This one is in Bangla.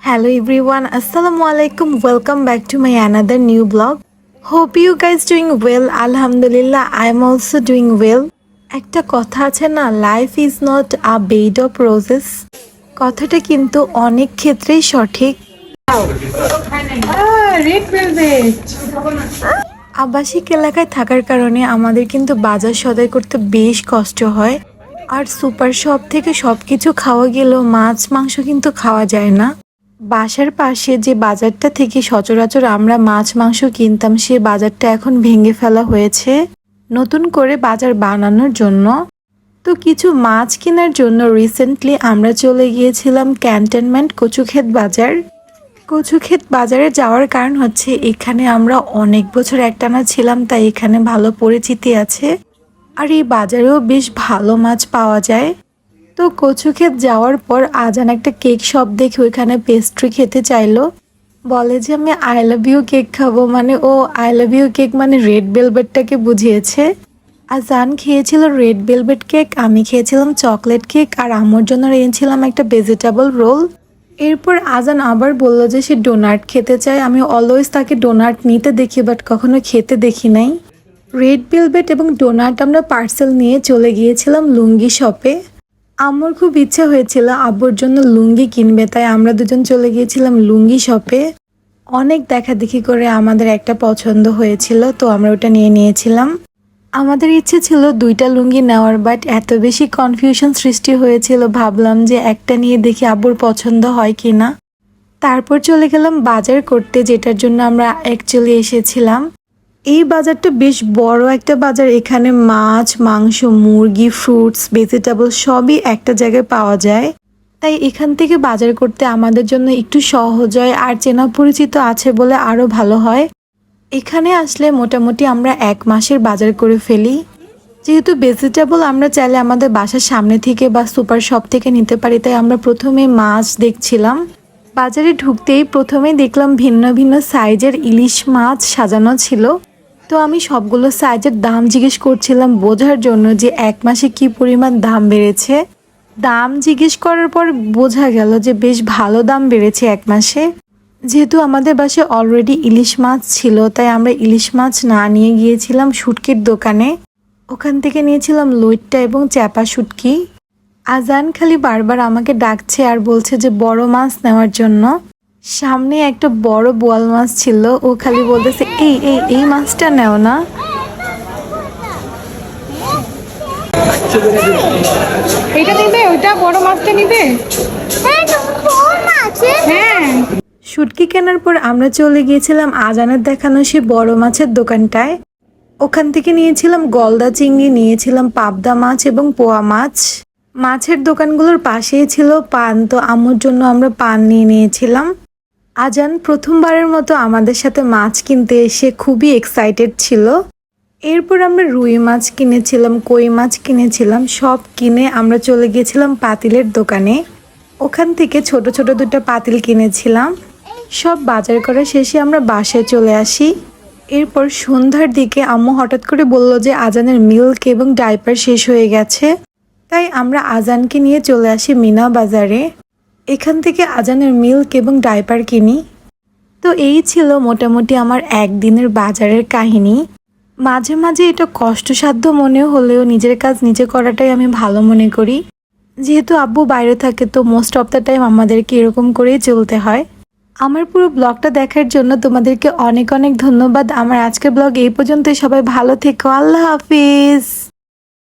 Hello everyone, Assalamualaikum. Welcome back to my another new vlog. Hope you guys doing well. Alhamdulillah, I am also doing well. একটা কথা আছে না, life is not a bed of roses. কথাটা কিন্তু অনেক ক্ষেত্রেই সঠিক। Red velvet. আবাসিক এলাকায় থাকার কারণে আমাদের কিন্তু বাজার সদাই করতে বেশ কষ্ট হয়। আর সুপার শপ থেকে সবকিছু খাওয়া গেলেও মাছ মাংস কিন্তু খাওয়া যায় না। বাসার পাশে যে বাজারটা থেকে সচরাচর আমরা মাছ মাংস কিনতাম, সে বাজারটা এখন ভেঙে ফেলা হয়েছে নতুন করে বাজার বানানোর জন্য। তো কিছু মাছ কেনার জন্য রিসেন্টলি আমরা চলে গিয়েছিলাম ক্যান্টনমেন্ট কচুক্ষেত বাজার। কচুক্ষেত বাজারে যাওয়ার কারণ হচ্ছে এখানে আমরা অনেক বছর একটানা ছিলাম, তাই এখানে ভালো পরিচিতি আছে। আর এই বাজারেও বেশ ভালো মাছ পাওয়া যায়। তো কচুক্ষেত যাওয়ার পর আজান একটা কেক শপ দেখে ওইখানে পেস্ট্রি খেতে চাইলো। বলে যে আমি আই লাভ ইউ কেক খাবো, মানে ও আই লাভ ইউ কেক মানে রেড ভেলভেটটাকে বুঝিয়েছে। আজান খেয়েছিল রেড ভেলভেট কেক, আমি খেয়েছিলাম চকলেট কেক, আর আমার জন্য এনেছিলাম একটা ভেজিটেবল রোল। এরপর আজান আবার বললো যে সে ডোনাট খেতে চায়। আমি অলওয়েজ তাকে ডোনাট নিতে দেখি, বাট কখনো খেতে দেখি নাই। রেড ভেলভেট এবং ডোনাট আমরা পার্সেল নিয়ে চলে গিয়েছিলাম লুঙ্গি শপে। আমার খুব ইচ্ছা হয়েছিল আব্বুর জন্য লুঙ্গি কিনবে, তাই আমরা দুজন চলে গিয়েছিলাম লুঙ্গি শপে। অনেক দেখাদেখি করে আমাদের একটা পছন্দ হয়েছিল, তো আমরা ওটা নিয়ে নিয়েছিলাম। আমাদের ইচ্ছে ছিল দুইটা লুঙ্গি নেওয়ার, বাট এত বেশি কনফিউশন সৃষ্টি হয়েছিল, ভাবলাম যে একটা নিয়ে দেখি আব্বুর পছন্দ হয় কি না। তারপর চলে গেলাম বাজার করতে, যেটার জন্য আমরা অ্যাকচুয়ালি এসেছিলাম। এই বাজারটা বেশ বড় একটা বাজার। এখানে মাছ মাংস মুরগি ফ্রুটস ভেজিটেবল সবই একটা জায়গায় পাওয়া যায়, তাই এখান থেকে বাজার করতে আমাদের জন্য একটু সহজ হয়, আর চেনা পরিচিত আছে বলে আরও ভালো হয়। এখানে আসলে মোটামুটি আমরা 1 মাসের বাজার করে ফেলি। যেহেতু ভেজিটেবল আমরা চাইলে আমাদের বাসার সামনে থেকে বা সুপার শপ থেকে নিতে পারি, তাই আমরা প্রথমে মাছ দেখছিলাম। বাজারে ঢুকতেই প্রথমে দেখলাম ভিন্ন ভিন্ন সাইজের ইলিশ মাছ সাজানো ছিল। তো আমি সবগুলো সাইজের দাম জিজ্ঞেস করছিলাম বোঝার জন্য যে 1 মাসে কি পরিমাণ দাম বেড়েছে। দাম জিজ্ঞেস করার পর বোঝা গেল যে বেশ ভালো দাম বেড়েছে 1 মাসে। যেহেতু আমাদের বাসায় অলরেডি ইলিশ মাছ ছিল, তাই আমরা ইলিশ মাছ না নিয়ে গিয়েছিলাম শুটকির দোকানে। ওখান থেকে নিয়েছিলাম লইট্টা এবং চ্যাপা শুটকি। আজান খালি বারবার আমাকে ডাকছে আর বলছে যে বড় মাছ নেওয়ার জন্য। সামনে একটা বড় বোয়াল মাছ ছিল, ও খালি বলতেছে এই এই এই মাছটা নেও না। এটা নিবে, ওইটা বড় মাছটা নিবে। হ্যাঁ। শুটকি কেনার পর আমরা চলে গিয়েছিলাম আজানের দেখানো সে বড় মাছের দোকানটায়। ওখান থেকে নিয়েছিলাম গলদা চিংড়ি, নিয়েছিলাম পাবদা মাছ এবং পোয়া মাছ। মাছের দোকানগুলোর পাশেই ছিল পান, তো আম্মুর জন্য আমরা পান নিয়ে নিয়েছিলাম। আজান প্রথমবারের মতো আমাদের সাথে মাছ কিনতে এসে খুবই এক্সাইটেড ছিল। এরপর আমরা রুই মাছ কিনেছিলাম, কই মাছ কিনেছিলাম। সব কিনে আমরা চলে গিয়েছিলাম পাতিলের দোকানে। ওখান থেকে ছোট ছোট 2টা পাতিল কিনেছিলাম। সব বাজার করা শেষে আমরা বাসায় চলে আসি। এরপর সন্ধ্যার দিকে আম্মু হঠাৎ করে বলল যে আজানের মিল্ক এবং ডাইপার শেষ হয়ে গেছে, তাই আমরা আজানকে নিয়ে চলে আসি মিনা বাজারে। এখান থেকে আজানের মিল্ক এবং ডাইপার কিনি। তো এই ছিল মোটামুটি আমার একদিনের বাজারের কাহিনী। মাঝে মাঝে এটা কষ্টসাধ্য মনে হলেও নিজের কাজ নিজে করাটাই আমি ভালো মনে করি। যেহেতু আব্বু বাইরে থাকে, তো মোস্ট অফ দ্য টাইম আমাদেরকে এরকম করেই চলতে হয়। আমার পুরো ব্লগটা দেখার জন্য তোমাদেরকে অনেক অনেক ধন্যবাদ। আমার আজকের ব্লগ এই পর্যন্তই। সবাই ভালো থেকো। আল্লাহ হাফিজ।